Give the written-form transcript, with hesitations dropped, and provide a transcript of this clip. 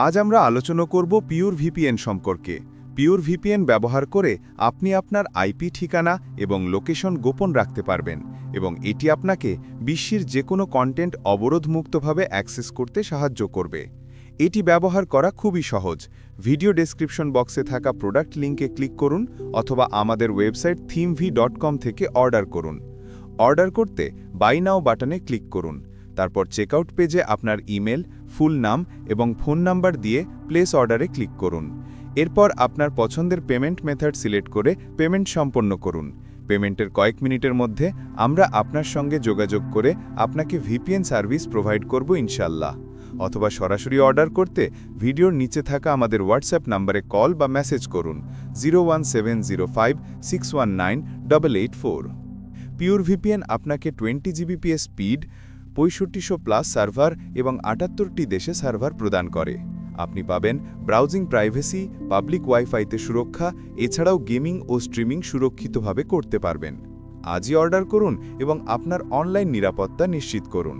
আজ আমরা আলোচনা করব পিওর ভিপিএন সম্পর্কে। পিওর ভিপিএন ব্যবহার করে আপনি আপনার আইপি ঠিকানা এবং লোকেশন গোপন রাখতে পারবেন এবং এটি আপনাকে বিশ্বের যে কোনো কন্টেন্ট অবরোধমুক্তভাবে অ্যাক্সেস করতে সাহায্য করবে। এটি ব্যবহার করা খুবই সহজ। ভিডিও ডেসক্রিপশন বক্সে থাকা প্রোডাক্ট লিঙ্কে ক্লিক করুন অথবা আমাদের ওয়েবসাইট thimevie.com থেকে অর্ডার করুন। অর্ডার করতে বাই নাও বাটনে ক্লিক করুন। তারপর চেকআউট পেজে আপনার ইমেল, ফুল নাম এবং ফোন নাম্বার দিয়ে প্লেস অর্ডারে ক্লিক করুন। এরপর আপনার পছন্দের পেমেন্ট মেথড সিলেক্ট করে পেমেন্ট সম্পন্ন করুন। পেমেন্টের কয়েক মিনিটের মধ্যে আমরা আপনার সঙ্গে যোগাযোগ করে আপনাকে ভিপিএন সার্ভিস প্রোভাইড করব ইনশাল্লাহ। অথবা সরাসরি অর্ডার করতে ভিডিওর নিচে থাকা আমাদের হোয়াটসঅ্যাপ নম্বরে কল বা মেসেজ করুন 01705619884। পিওর ভিপিএন আপনাকে 20 Gbps স্পিড, 6500+ সার্ভার এবং 78টি দেশে সার্ভার প্রদান করে। আপনি পাবেন ব্রাউজিং প্রাইভেসি, পাবলিক ওয়াইফাইতে সুরক্ষা, এছাড়াও গেমিং ও স্ট্রিমিং সুরক্ষিতভাবে করতে পারবেন। আজই অর্ডার করুন এবং আপনার অনলাইন নিরাপত্তা নিশ্চিত করুন।